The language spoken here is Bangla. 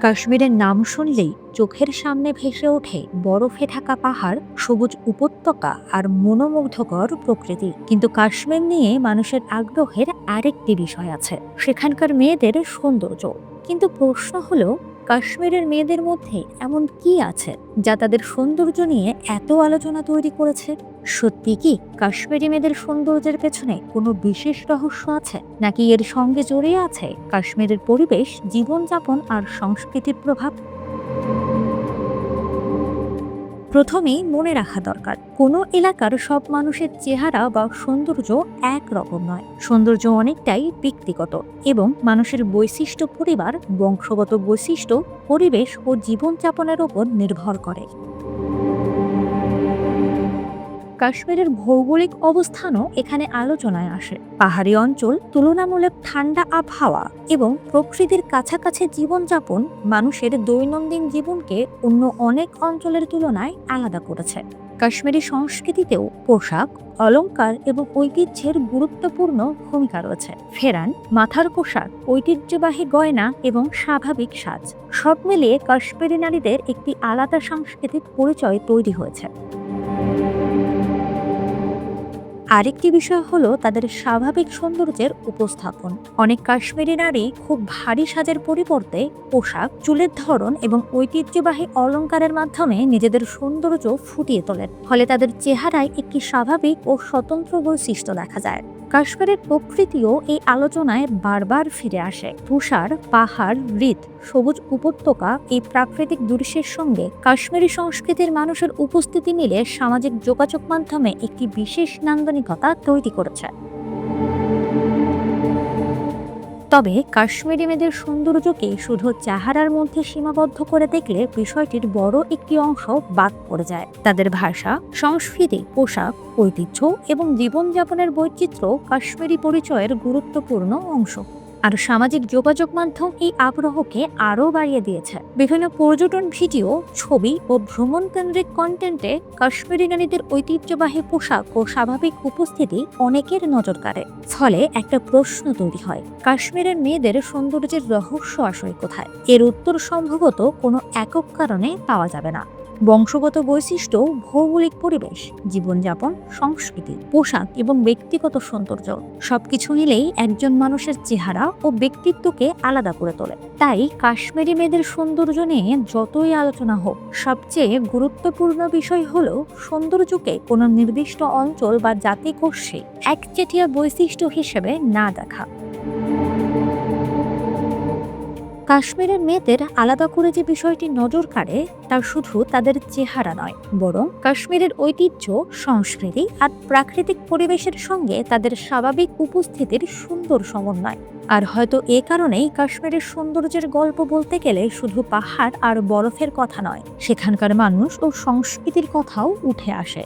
কাশ্মীরের নাম শুনলেই চোখের সামনে ভেসে ওঠে বরফে ঢাকা পাহাড়, সবুজ উপত্যকা আর মনোমুগ্ধকর প্রকৃতি। কিন্তু কাশ্মীর নিয়ে মানুষের আগ্রহের আরেকটি বিষয় আছে, সেখানকার মেয়েদের সৌন্দর্য। কিন্তু প্রশ্ন হলো, কাশ্মীরের মেয়েদের মধ্যে এমন কি আছে যা তাদের সৌন্দর্য নিয়ে এত আলোচনা তৈরি করেছে? সত্যি কি কাশ্মীরি মেয়েদের সৌন্দর্যের পেছনে কোনো বিশেষ রহস্য আছে, নাকি এর সঙ্গে জড়িয়ে আছে কাশ্মীরের পরিবেশ, জীবনযাপন আর সংস্কৃতির প্রভাব? প্রথমেই মনে রাখা দরকার, কোনো এলাকার সব মানুষের চেহারা বা সৌন্দর্য একরকম নয়। সৌন্দর্য অনেকটাই ব্যক্তিগত এবং মানুষের বৈশিষ্ট্য, পরিবার, বংশগত বৈশিষ্ট্য, পরিবেশ ও জীবনযাপনের উপর নির্ভর করে। কাশ্মীরের ভৌগোলিক অবস্থানও এখানে আলোচনায় আসে। পাহাড়ি অঞ্চল, তুলনামূলক ঠান্ডা আবহাওয়া এবং প্রকৃতির কাছাকাছি জীবনযাপন মানুষের দৈনন্দিন জীবনকে অন্য অনেক অঞ্চলের তুলনায় আলাদা করেছে। কাশ্মীরি সংস্কৃতিতেও পোশাক, অলংকার এবং ঐতিহ্যের গুরুত্বপূর্ণ ভূমিকা রয়েছে। ফেরান, মাথার পোশাক, ঐতিহ্যবাহী গয়না এবং স্বাভাবিক সাজ, সব মিলিয়ে কাশ্মীরি নারীদের একটি আলাদা সাংস্কৃতিক পরিচয় তৈরি হয়েছে। আরেকটি বিষয় হলো তাদের স্বাভাবিক সৌন্দর্যের উপস্থাপন। অনেক কাশ্মীরি নারী খুব ভারী সাজের পরিবর্তে পোশাক, চুলের ধরন এবং ঐতিহ্যবাহী অলংকারের মাধ্যমে নিজেদের সৌন্দর্য ফুটিয়ে তোলেন। ফলে তাদের চেহারায় একটি স্বাভাবিক ও স্বতন্ত্র বৈশিষ্ট্য দেখা যায়। কাশ্মীরের প্রকৃতিও এই আলোচনায় বারবার ফিরে আসে। তুষার, পাহাড়, হ্রদ, সবুজ উপত্যকা, এই প্রাকৃতিক দৃশ্যের সঙ্গে কাশ্মীরি সংস্কৃতির মানুষের উপস্থিতি মিলে সামাজিক যোগাযোগ মাধ্যমে একটি বিশেষ নান্দনিকতা তৈরি করেছে। তবে কাশ্মীরি মেয়েদের সৌন্দর্যকে শুধু চেহারার মধ্যে সীমাবদ্ধ করে দেখলে বিষয়টির বড় একটি অংশ বাদ পড়ে যায়। তাদের ভাষা, সংস্কৃতি, পোশাক, ঐতিহ্য এবং জীবনযাপনের বৈচিত্র্য কাশ্মীরি পরিচয়ের গুরুত্বপূর্ণ অংশ। আর সামাজিক যোগাযোগ মাধ্যম এই আগ্রহকে আরও বাড়িয়ে দিয়েছে। বিভিন্ন পর্যটন ভিডিও, ছবি ও ভ্রমণ কেন্দ্রিক কন্টেন্টে কাশ্মীরি নারীদের ঐতিহ্যবাহী পোশাক ও স্বাভাবিক উপস্থিতি অনেকের নজর কাড়ে। ফলে একটা প্রশ্ন তৈরি হয়, কাশ্মীরের মেয়েদের সৌন্দর্যের রহস্য আসলে কোথায়? এর উত্তর সম্ভবত কোনো একক কারণে পাওয়া যাবে না। বংশগত বৈশিষ্ট্য, ভৌগোলিক পরিবেশ, জীবনযাপন, সংস্কৃতি, পোশাক এবং ব্যক্তিগত সৌন্দর্য সবকিছু মিলেই একজন মানুষের চেহারা ও ব্যক্তিত্বকে আলাদা করে তোলে। তাই কাশ্মীরি মেয়েদের সৌন্দর্য নিয়ে যতই আলোচনা হোক, সবচেয়ে গুরুত্বপূর্ণ বিষয় হলো সৌন্দর্যকে কোনো নির্দিষ্ট অঞ্চল বা জাতিগোষ্ঠী একচেটিয়া বৈশিষ্ট্য হিসেবে না দেখা। কাশ্মীরের মেয়েদের আলাদা করে যে বিষয়টি নজর কাড়ে, তা শুধু তাদের চেহারা নয়, বরং কাশ্মীরের ঐতিহ্য, সংস্কৃতি আর প্রাকৃতিক পরিবেশের সঙ্গে তাদের স্বাভাবিক উপস্থিতির সুন্দর সমন্বয়। আর হয়তো এ কারণেই কাশ্মীরের সৌন্দর্যের গল্প বলতে গেলে শুধু পাহাড় আর বরফের কথা নয়, সেখানকার মানুষ ও সংস্কৃতির কথাও উঠে আসে।